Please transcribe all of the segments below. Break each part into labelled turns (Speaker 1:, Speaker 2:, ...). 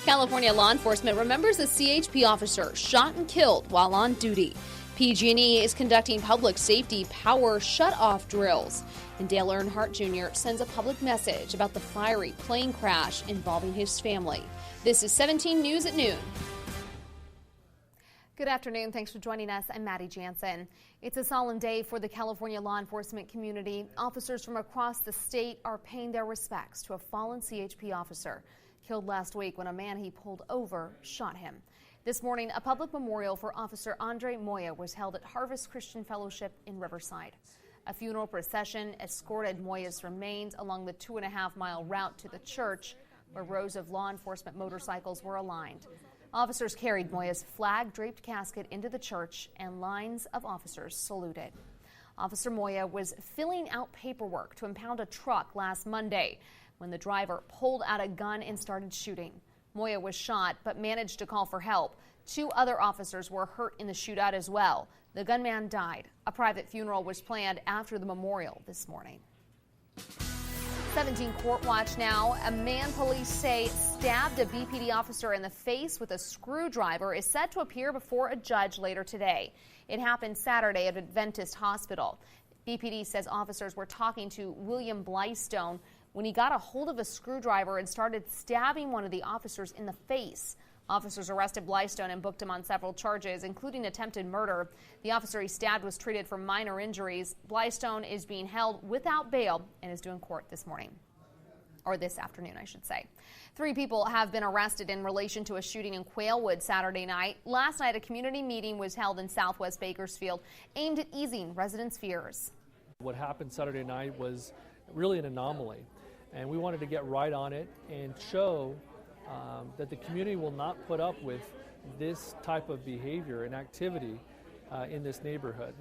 Speaker 1: California law enforcement remembers a CHP officer shot and killed while on duty. PG&E is conducting public safety power shutoff drills. And Dale Earnhardt Jr. sends a public message about the fiery plane crash involving his family. This is 17 News at noon. Good afternoon. Thanks for joining us. I'm Maddie Jansen. It's a solemn day for the California law enforcement community. Officers from across the state are paying their respects to a fallen CHP officer killed last week when a man he pulled over shot him. This morning, a public memorial for Officer Andre Moya was held at Harvest Christian Fellowship in Riverside. A funeral procession escorted Moya's remains along the 2.5-mile route to the church, where rows of law enforcement motorcycles were aligned. Officers carried Moya's flag-draped casket into the church, and lines of officers saluted. Officer Moya was filling out paperwork to impound a truck last Monday when the driver pulled out a gun and started shooting. Moya was shot but managed to call for help. 2 other officers were hurt in the shootout as well. The gunman died. A private funeral was planned after the memorial this morning. 17 Court Watch now. A man police say stabbed a BPD officer in the face with a screwdriver is set to appear before a judge later today. It happened Saturday at Adventist Hospital. BPD says officers were talking to William Blystone when he got a hold of a screwdriver and started stabbing one of the officers in the face. Officers arrested Blystone and booked him on several charges, including attempted murder. The officer he stabbed was treated for minor injuries. Blystone is being held without bail and is due in court this morning. Or this afternoon, I should say. 3 people have been arrested in relation to a shooting in Quailwood Saturday night. Last night, a community meeting was held in Southwest Bakersfield aimed at easing residents' fears.
Speaker 2: What happened Saturday night was really an anomaly, and we wanted to get right on it and show that the community will not put up with this type of behavior and activity in this neighborhood.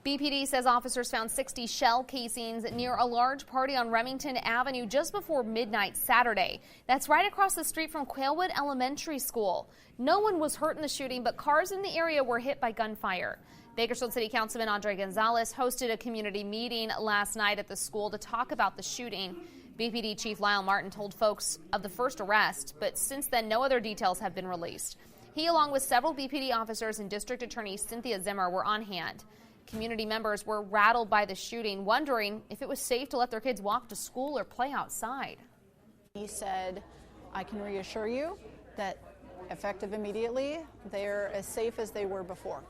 Speaker 1: BPD says officers found 60 shell casings near a large party on Remington Avenue just before midnight Saturday. That's right across the street from Quailwood Elementary School. No one was hurt in the shooting, but cars in the area were hit by gunfire. Bakersfield City Councilman Andre Gonzalez hosted a community meeting last night at the school to talk about the shooting. BPD Chief Lyle Martin told folks of the first arrest, but since then no other details have been released. He, along with several BPD officers and District Attorney Cynthia Zimmer, were on hand. Community members were rattled by the shooting, wondering if it was safe to let their kids walk to school or play outside.
Speaker 3: He said, I can reassure you that effective immediately, they're as safe as they were before.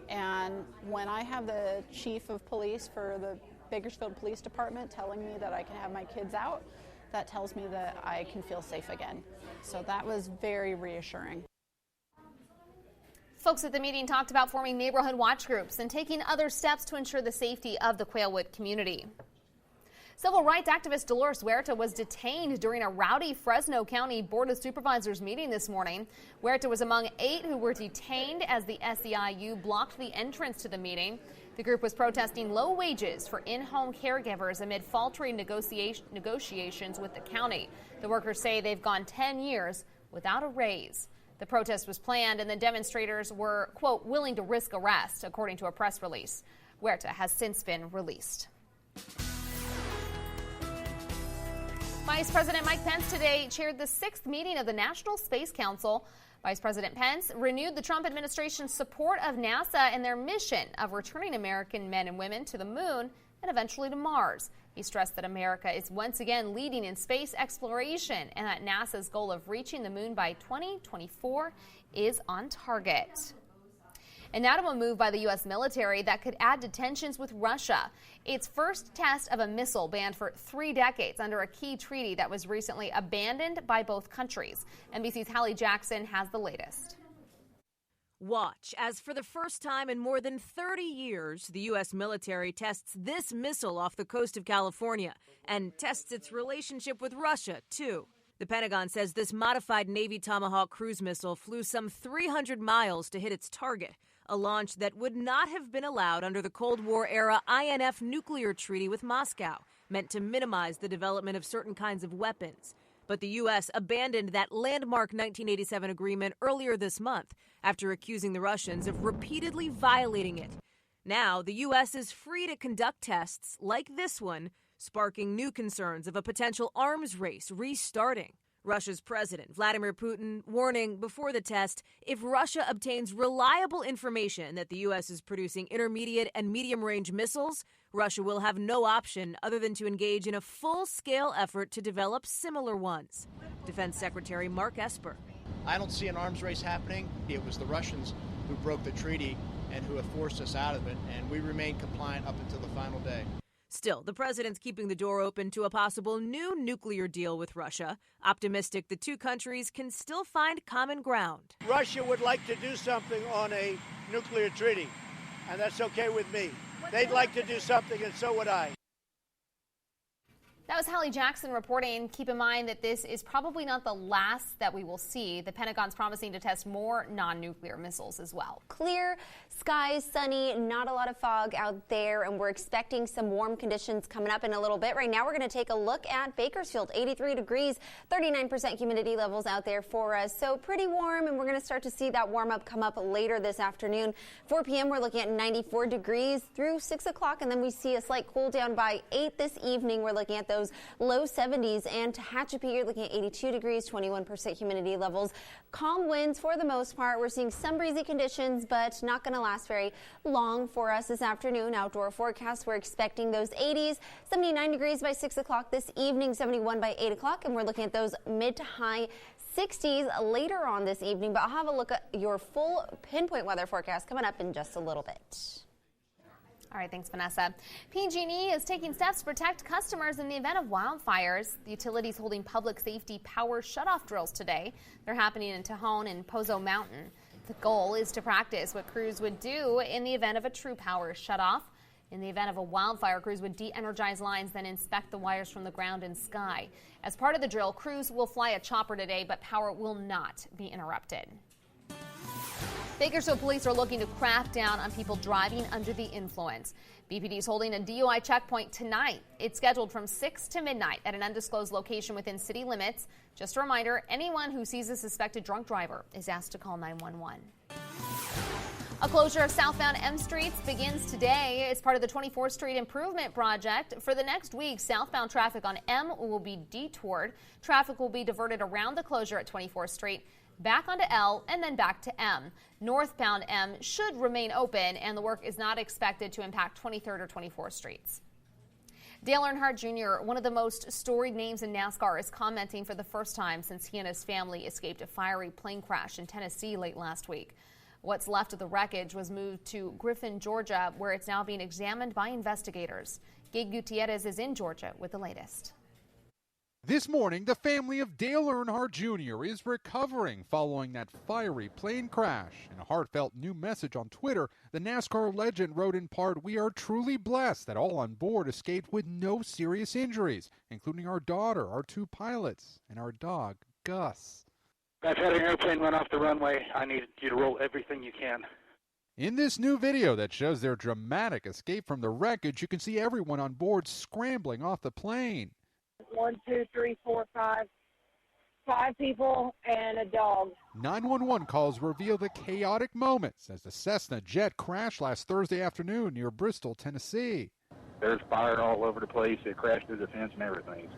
Speaker 3: And when I have the chief of police for the Bakersfield Police Department telling me that I can have my kids out, that tells me that I can feel safe again. So that was very reassuring.
Speaker 1: Folks at the meeting talked about forming neighborhood watch groups and taking other steps to ensure the safety of the Quailwood community. Civil rights activist Dolores Huerta was detained during a rowdy Fresno County Board of Supervisors meeting this morning. Huerta was among 8 who were detained as the SEIU blocked the entrance to the meeting. The group was protesting low wages for in-home caregivers amid faltering negotiations with the county. The workers say they've gone 10 years without a raise. The protest was planned and the demonstrators were, quote, willing to risk arrest, according to a press release. Huerta has since been released. Vice President Mike Pence today chaired the 6th meeting of the National Space Council. Vice President Pence renewed the Trump administration's support of NASA and their mission of returning American men and women to the moon and eventually to Mars. He stressed that America is once again leading in space exploration and that NASA's goal of reaching the moon by 2024 is on target. And now to a move by the U.S. military that could add to tensions with Russia. Its first test of a missile banned for 3 decades under a key treaty that was recently abandoned by both countries. NBC's Hallie Jackson has the latest.
Speaker 4: Watch as for the first time in more than 30 years, the U.S. military tests this missile off the coast of California and tests its relationship with Russia, too. The Pentagon says this modified Navy Tomahawk cruise missile flew some 300 miles to hit its target, a launch that would not have been allowed under the Cold War-era INF nuclear treaty with Moscow, meant to minimize the development of certain kinds of weapons. But the U.S. abandoned that landmark 1987 agreement earlier this month after accusing the Russians of repeatedly violating it. Now, the U.S. is free to conduct tests like this one, sparking new concerns of a potential arms race restarting. Russia's President Vladimir Putin warning before the test if Russia obtains reliable information that the U.S. is producing intermediate and medium-range missiles, Russia will have no option other than to engage in a full-scale effort to develop similar ones. Defense Secretary Mark Esper.
Speaker 5: I don't see an arms race happening. It was the Russians who broke the treaty and who have forced us out of it, and we remain compliant up until the final day.
Speaker 4: Still, the president's keeping the door open to a possible new nuclear deal with Russia, optimistic the two countries can still find common ground.
Speaker 6: Russia would like to do something on a nuclear treaty, and that's okay with me. They'd like to do something, and so would I.
Speaker 1: That was Hallie Jackson reporting. Keep in mind that this is probably not the last that we will see. The Pentagon's promising to test more non-nuclear missiles as well.
Speaker 7: Clear skies, sunny, not a lot of fog out there, and we're expecting some warm conditions coming up in a little bit. Right now, we're going to take a look at Bakersfield, 83 degrees, 39% humidity levels out there for us. So pretty warm, and we're going to start to see that warm up come up later this afternoon. 4 p.m., we're looking at 94 degrees through 6 o'clock, and then we see a slight cool down by 8 this evening. We're looking at those low 70s, and Tehachapi, you're looking at 82 degrees, 21% humidity levels. Calm winds for the most part. We're seeing some breezy conditions, but not going to last very long for us this afternoon. Outdoor forecast, we're expecting those 80s, 79 degrees by 6 o'clock this evening, 71 by 8 o'clock, and we're looking at those mid to high 60s later on this evening. But I'll have a look at your full pinpoint weather forecast coming up in just a little bit.
Speaker 1: All right, thanks, Vanessa. PG&E is taking steps to protect customers in the event of wildfires. The utility is holding public safety power shutoff drills today. They're happening in Tejon and Pozo Mountain. The goal is to practice what crews would do in the event of a true power shutoff. In the event of a wildfire, crews would de-energize lines, then inspect the wires from the ground and sky. As part of the drill, crews will fly a chopper today, but power will not be interrupted. Bakersfield police are looking to crack down on people driving under the influence. BPD is holding a DUI checkpoint tonight. It's scheduled from 6 to midnight at an undisclosed location within city limits. Just a reminder, anyone who sees a suspected drunk driver is asked to call 911. A closure of southbound M streets begins today as part of the 24th Street Improvement Project. For the next week, southbound traffic on M will be detoured. Traffic will be diverted around the closure at 24th Street, back onto L, and then back to M. Northbound M should remain open, and the work is not expected to impact 23rd or 24th Streets. Dale Earnhardt Jr., one of the most storied names in NASCAR, is commenting for the first time since he and his family escaped a fiery plane crash in Tennessee late last week. What's left of the wreckage was moved to Griffin, Georgia, where it's now being examined by investigators. Gabe Gutierrez is in Georgia with the latest.
Speaker 8: This morning, the family of Dale Earnhardt Jr. is recovering following that fiery plane crash. In a heartfelt new message on Twitter, the NASCAR legend wrote in part, "We are truly blessed that all on board escaped with no serious injuries, including our daughter, our 2 pilots, and our dog, Gus."
Speaker 9: I've had an airplane run off the runway. I need you to roll everything you can.
Speaker 8: In this new video that shows their dramatic escape from the wreckage, you can see everyone on board scrambling off the plane.
Speaker 10: 1, 2, 3, 4, 5. 5 people and a dog.
Speaker 8: 911 calls reveal the chaotic moments as the Cessna jet crashed last Thursday afternoon near Bristol, Tennessee.
Speaker 9: There's fire all over the place. It crashed through the fence and everything.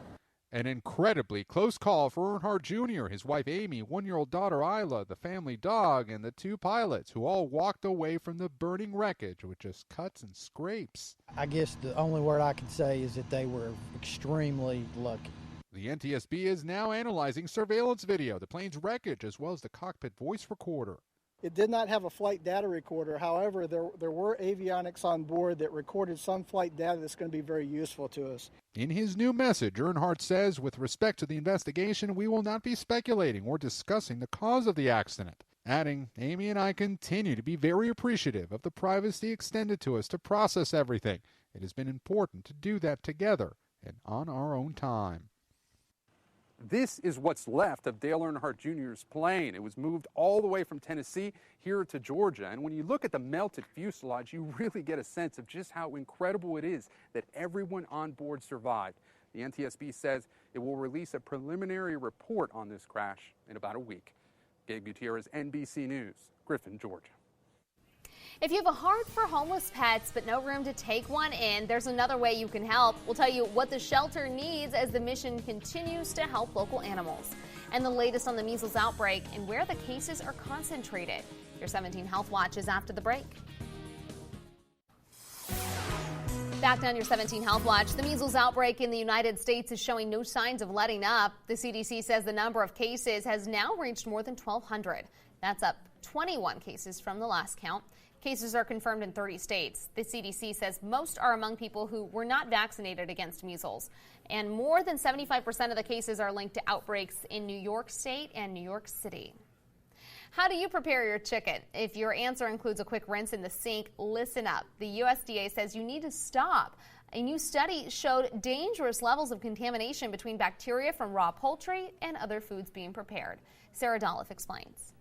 Speaker 8: An incredibly close call for Earnhardt Jr., his wife Amy, 1-year-old daughter Isla, the family dog, and the 2 pilots, who all walked away from the burning wreckage with just cuts and scrapes.
Speaker 11: I guess the only word I can say is that they were extremely lucky.
Speaker 8: The NTSB is now analyzing surveillance video, the plane's wreckage, as well as the cockpit voice recorder.
Speaker 12: It did not have a flight data recorder. However, there were avionics on board that recorded some flight data that's going to be very useful to us.
Speaker 8: In his new message, Earnhardt says, with respect to the investigation, we will not be speculating or discussing the cause of the accident. Adding, Amy and I continue to be very appreciative of the privacy extended to us to process everything. It has been important to do that together and on our own time.
Speaker 13: This is what's left of Dale Earnhardt Jr.'s plane. It was moved all the way from Tennessee here to Georgia. And when you look at the melted fuselage, you really get a sense of just how incredible it is that everyone on board survived. The NTSB says it will release a preliminary report on this crash in about a week. Gabe Gutierrez, NBC News, Griffin, Georgia.
Speaker 1: If you have a heart for homeless pets but no room to take one in, there's another way you can help. We'll tell you what the shelter needs as the mission continues to help local animals. and the latest on the measles outbreak and where the cases are concentrated. Your 17 Health Watch is after the break. Back on your 17 Health Watch, the measles outbreak in the United States is showing no signs of letting up. The CDC says the number of cases has now reached more than 1,200. That's up 21 cases from the last count. Cases are confirmed in 30 states. The CDC says most are among people who were not vaccinated against measles. And more than 75% of the cases are linked to outbreaks in New York State and New York City. How do you prepare your chicken? If your answer includes a quick rinse in the sink, listen up. The USDA says you need to stop. A new study showed dangerous levels of contamination between bacteria from raw poultry and other foods being prepared. Sarah Dolores explains.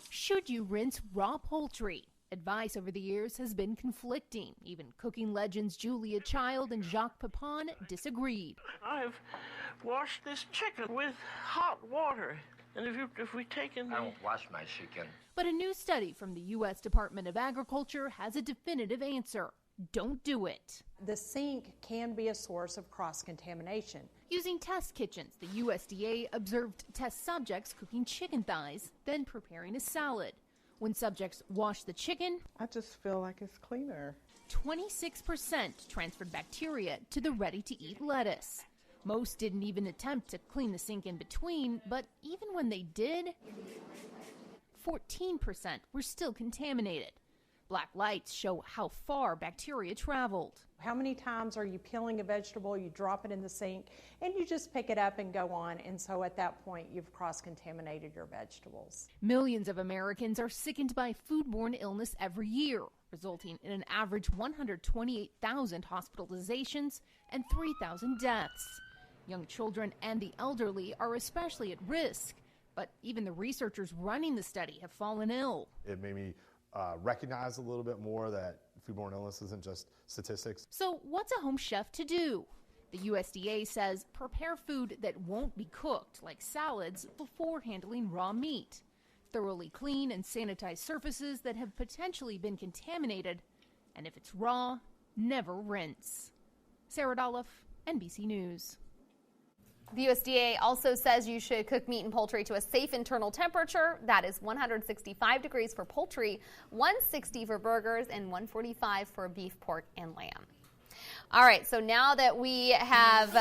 Speaker 14: Should you rinse raw poultry? Advice over the years has been conflicting. Even cooking legends Julia Child and Jacques Pepin disagreed.
Speaker 15: I've washed this chicken with hot water. And if we take in
Speaker 16: I won't wash my chicken.
Speaker 14: But a new study from the U.S. Department of Agriculture has a definitive answer. Don't do it.
Speaker 17: The sink can be a source of cross-contamination.
Speaker 14: Using test kitchens, the USDA observed test subjects cooking chicken thighs, then preparing a salad. When subjects wash the chicken,
Speaker 18: I just feel like it's cleaner.
Speaker 14: 26% transferred bacteria to the ready-to-eat lettuce. Most didn't even attempt to clean the sink in between, but even when they did, 14% were still contaminated. Black lights show how far bacteria traveled.
Speaker 17: How many times are you peeling a vegetable, you drop it in the sink, and you just pick it up and go on, and so at that point you've cross-contaminated your vegetables.
Speaker 14: Millions of Americans are sickened by foodborne illness every year, resulting in an average 128,000 hospitalizations and 3,000 deaths. Young children and the elderly are especially at risk, but even the researchers running the study have fallen ill.
Speaker 19: It made me recognize a little bit more that foodborne illness isn't just statistics.
Speaker 14: So what's a home chef to do? The USDA says prepare food that won't be cooked, like salads, before handling raw meat. Thoroughly clean and sanitize surfaces that have potentially been contaminated. And if it's raw, never rinse. Sarah Dolores, NBC News.
Speaker 1: The USDA also says you should cook meat and poultry to a safe internal temperature. That is 165 degrees for poultry, 160 for burgers, and 145 for beef, pork, and lamb. All right, so now that we have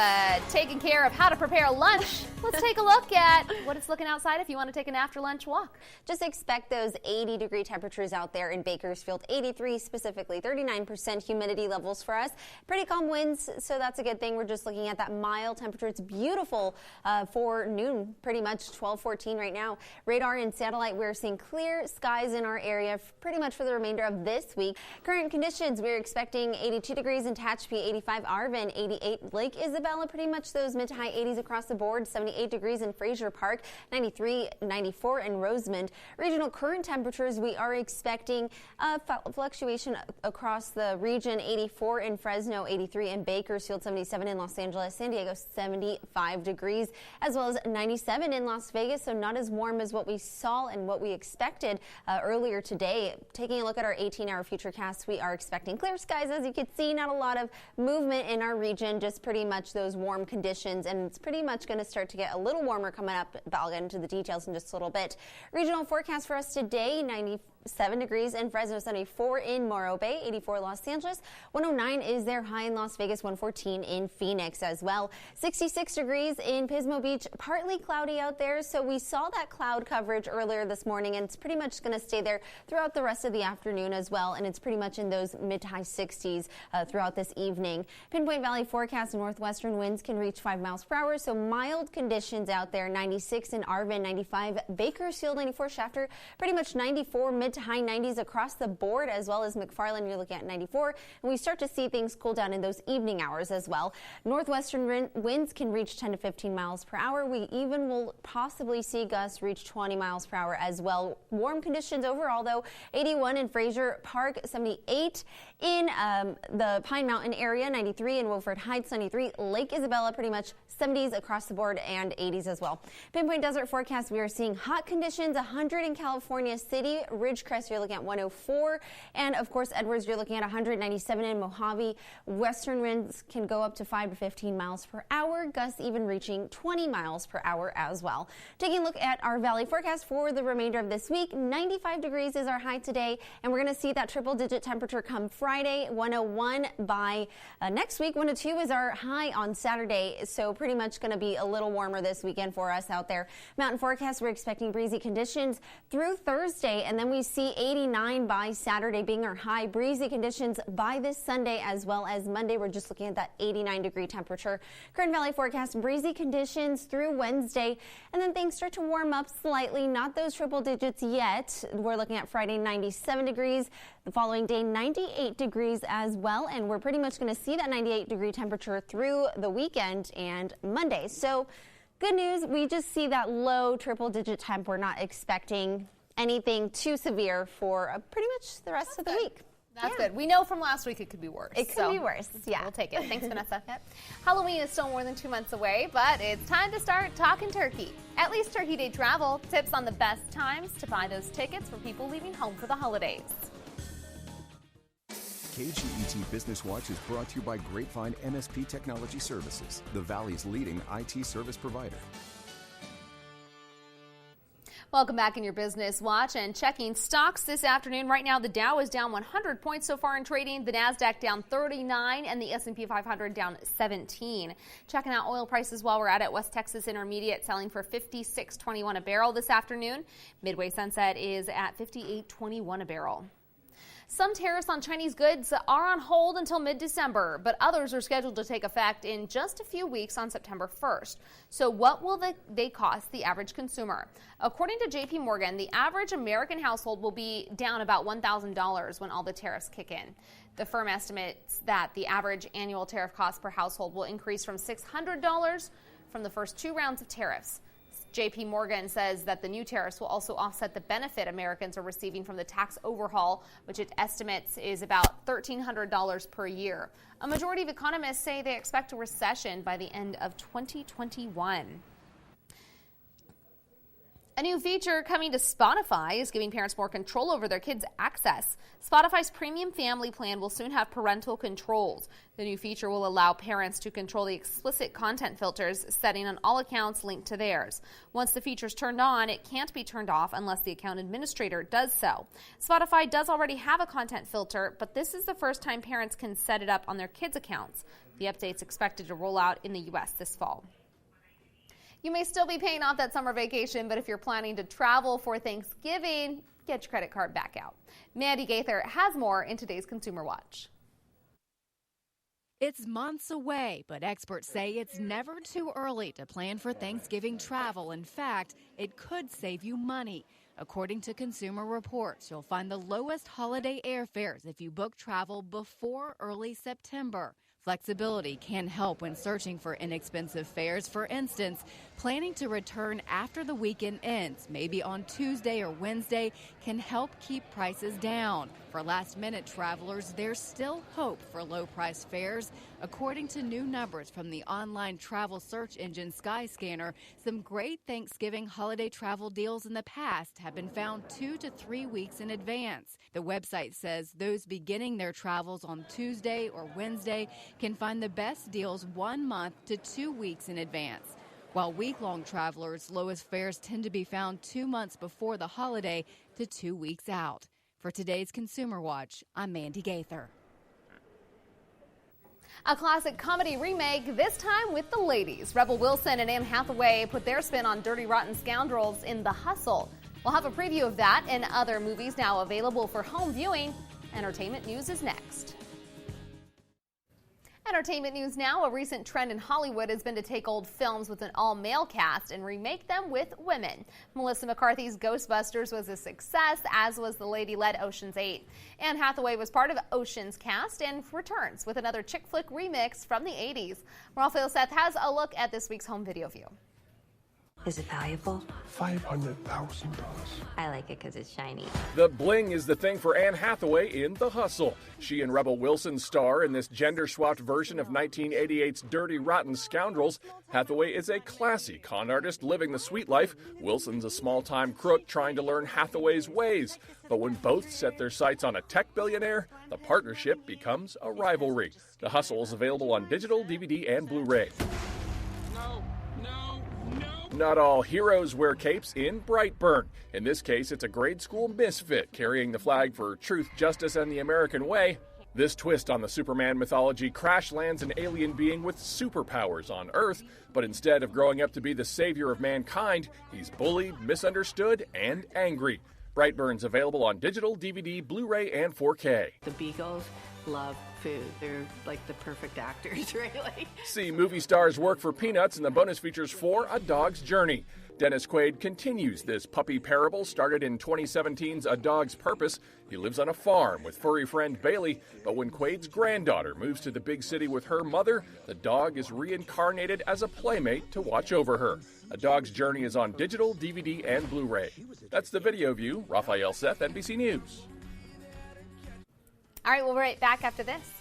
Speaker 1: taken care of how to prepare lunch, let's take a look at what it's looking outside if you want to take an after-lunch walk.
Speaker 7: Just expect those 80-degree temperatures out there in Bakersfield, 83 specifically, 39% humidity levels for us. Pretty calm winds, so that's a good thing. We're just looking at that mild temperature. It's beautiful for noon, pretty much 12-14 right now. Radar and satellite, we're seeing clear skies in our area pretty much for the remainder of this week. Current conditions, we're expecting 82 degrees in Tehachapi, 85 Arvin, 88 Lake Isabella, pretty much those mid to high 80s across the board, 78 degrees in Fraser Park, 93, 94 in Rosamond. Regional current temperatures, we are expecting a fluctuation across the region, 84 in Fresno, 83 in Bakersfield, 77 in Los Angeles, San Diego, 75 degrees, as well as 97 in Las Vegas, so not as warm as what we saw and what we expected earlier today. Taking a look at our 18-hour futurecast, we are expecting clear skies, as you can see, not a lot of movement in our region, just pretty much those warm conditions, and it's pretty much going to start to get a little warmer coming up, but I'll get into the details in just a little bit. Regional forecast for us today, 97 degrees in Fresno, 74 in Morro Bay, 84 Los Angeles, 109 is their high in Las Vegas, 114 in Phoenix as well, 66 degrees in Pismo Beach, partly cloudy out there, so we saw that cloud coverage earlier this morning, and it's pretty much going to stay there throughout the rest of the afternoon as well, and it's pretty much in those mid to high 60s throughout this evening. Pinpoint Valley forecast, northwestern winds can reach 5 miles per hour, so mild conditions out there. 96 in Arvin, 95 Bakersfield, 94 Shafter, pretty much 94 mid to high 90s across the board, as well as McFarland, you're looking at 94, and we start to see things cool down in those evening hours as well. Northwestern winds can reach 10 to 15 miles per hour. We even will possibly see gusts reach 20 miles per hour as well. Warm conditions overall, though. 81 in Fraser Park, 78 in the Pine Mountain area, 93 in Wilford Heights, 93 Lake Isabella, pretty much 70s across the board and 80s as well. Pinpoint Desert forecast, we are seeing hot conditions, 100 in California City, Ridge Ridgecrest, you're looking at 104. And, of course, Edwards, you're looking at 197 in Mojave. Western winds can go up to 5 to 15 miles per hour, gusts even reaching 20 miles per hour as well. Taking a look at our valley forecast for the remainder of this week, 95 degrees is our high today, and we're going to see that triple-digit temperature come Friday, 101 by next week. 102 is our high on Saturday, so pretty much going to be a little warmer this weekend for us out there. Mountain forecast, we're expecting breezy conditions through Thursday, and then we see 89 by Saturday being our high. Breezy conditions by this Sunday as well as Monday. We're just looking at that 89-degree temperature. Kern Valley forecast, breezy conditions through Wednesday, and then things start to warm up slightly. Not those triple digits yet. We're looking at Friday 97 degrees. The following day 98 degrees as well, and we're pretty much going to see that 98-degree temperature through the weekend and Monday. So good news, we just see that low triple-digit temp. We're not expecting anything too severe for pretty much the rest of the week.
Speaker 1: That's good. We know from last week it could be worse.
Speaker 7: It could be worse, yeah.
Speaker 1: We'll take it. Thanks, Vanessa. Halloween is still more than 2 months away, but it's time to start talking turkey. At least Turkey Day Travel, tips on the best times to buy those tickets for people leaving home for the holidays.
Speaker 16: KGET Business Watch is brought to you by Grapevine MSP Technology Services, the Valley's leading IT service provider.
Speaker 1: Welcome back in your Business Watch and checking stocks this afternoon. Right now, the Dow is down 100 points so far in trading. The NASDAQ down 39 and the S&P 500 down 17. Checking out oil prices while we're at it. West Texas Intermediate selling for $56.21 a barrel this afternoon. Midway Sunset is at $58.21 a barrel. Some tariffs on Chinese goods are on hold until mid-December, but others are scheduled to take effect in just a few weeks on September 1st. So what will they cost the average consumer? According to JP Morgan, the average American household will be down about $1,000 when all the tariffs kick in. The firm estimates that the average annual tariff cost per household will increase from $600 from the first 2 rounds of tariffs. JP Morgan says that the new tariffs will also offset the benefit Americans are receiving from the tax overhaul, which it estimates is about $1,300 per year. A majority of economists say they expect a recession by the end of 2021. A new feature coming to Spotify is giving parents more control over their kids' access. Spotify's premium family plan will soon have parental controls. The new feature will allow parents to control the explicit content filters setting on all accounts linked to theirs. Once the feature's turned on, it can't be turned off unless the account administrator does so. Spotify does already have a content filter, but this is the first time parents can set it up on their kids' accounts. The update's expected to roll out in the U.S. this fall. You may still be paying off that summer vacation, but if you're planning to travel for Thanksgiving, get your credit card back out. Mandy Gaither has more in today's Consumer Watch.
Speaker 20: It's months away, but experts say it's never too early to plan for Thanksgiving travel. In fact, it could save you money. According to Consumer Reports, you'll find the lowest holiday airfares if you book travel before early September. Flexibility can help when searching for inexpensive fares. For instance, planning to return after the weekend ends, maybe on Tuesday or Wednesday, can help keep prices down. For last-minute travelers, there's still hope for low-priced fares. According to new numbers from the online travel search engine Skyscanner, some great Thanksgiving holiday travel deals in the past have been found 2 to 3 weeks in advance. The website says those beginning their travels on Tuesday or Wednesday can find the best deals 1 month to 2 weeks in advance. While week-long travelers' lowest fares tend to be found 2 months before the holiday to 2 weeks out. For today's Consumer Watch, I'm Mandy Gaither.
Speaker 1: A classic comedy remake, this time with the ladies. Rebel Wilson and Anne Hathaway put their spin on Dirty Rotten Scoundrels in The Hustle. We'll have a preview of that and other movies now available for home viewing. Entertainment news is next. Entertainment news now. A recent trend in Hollywood has been to take old films with an all-male cast and remake them with women. Melissa McCarthy's Ghostbusters was a success, as was the lady-led Ocean's 8. Anne Hathaway was part of Ocean's cast and returns with another chick flick remix from the 80s. Rafael Seth has a look at this week's home video view.
Speaker 21: Is it valuable?
Speaker 22: $500,000.
Speaker 21: I like it because it's shiny.
Speaker 23: The bling is the thing for Anne Hathaway in The Hustle. She and Rebel Wilson star in this gender-swapped version of 1988's Dirty Rotten Scoundrels. Hathaway is a classy con artist living the sweet life. Wilson's a small-time crook trying to learn Hathaway's ways. But when both set their sights on a tech billionaire, the partnership becomes a rivalry. The Hustle is available on digital, DVD, and Blu-ray. Not all heroes wear capes in Brightburn. In this case, it's a grade school misfit carrying the flag for truth, justice, and the American way. This twist on the Superman mythology crash lands an alien being with superpowers on Earth, but instead of growing up to be the savior of mankind, he's bullied, misunderstood, and angry. Brightburn's available on digital, DVD, Blu-ray, and 4K.
Speaker 24: The Beagles love food. They're like the perfect actors, really.
Speaker 23: See movie stars work for peanuts in the bonus features for A Dog's Journey. Dennis Quaid continues this puppy parable started in 2017's A Dog's Purpose. He lives on a farm with furry friend Bailey, but when Quaid's granddaughter moves to the big city with her mother, the dog is reincarnated as a playmate to watch over her. A Dog's Journey is on digital, DVD, and Blu-ray. That's the Video View. Raphael Seth, NBC News.
Speaker 1: All right, we'll be right back after this.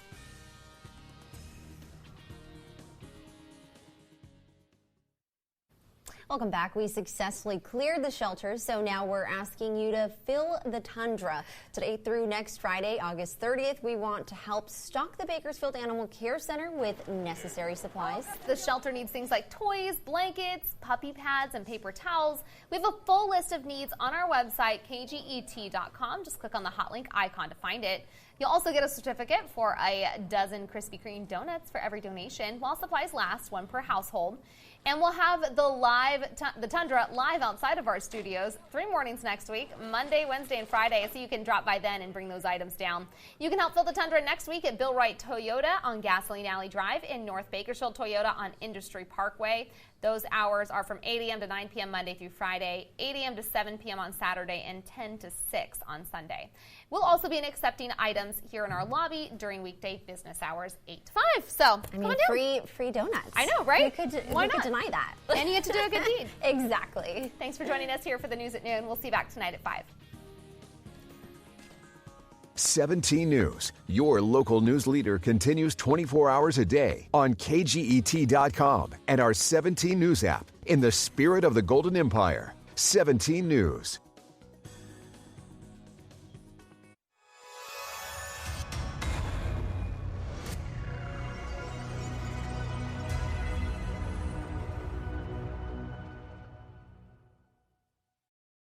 Speaker 7: Welcome back. We successfully cleared the shelters, so now we're asking you to fill the tundra. Today through next Friday, August 30th, we want to help stock the Bakersfield Animal Care Center with necessary supplies.
Speaker 1: The shelter needs things like toys, blankets, puppy pads, and paper towels. We have a full list of needs on our website, kget.com. Just click on the hot link icon to find it. You'll also get a certificate for a dozen Krispy Kreme donuts for every donation, while supplies last, one per household. And we'll have the Tundra live outside of our studios 3 mornings next week, Monday, Wednesday, and Friday, so you can drop by then and bring those items down. You can help fill the Tundra next week at Bill Wright Toyota on Gasoline Alley Drive, in North Bakersfield Toyota on Industry Parkway. Those hours are from 8 a.m. to 9 p.m. Monday through Friday, 8 a.m. to 7 p.m. on Saturday, and 10 to 6 on Sunday. We'll also be accepting items here in our lobby during weekday business hours, 8 to 5. So,
Speaker 7: I mean, free donuts.
Speaker 1: I know, right?
Speaker 7: Why not deny that?
Speaker 1: And you get to do a good deed.
Speaker 7: Exactly.
Speaker 1: Thanks for joining us here for the news at noon. We'll see you back tonight at 5.
Speaker 16: 17 News, your local news leader, continues 24 hours a day on KGET.com and our 17 News app. In the spirit of the Golden Empire, 17 News.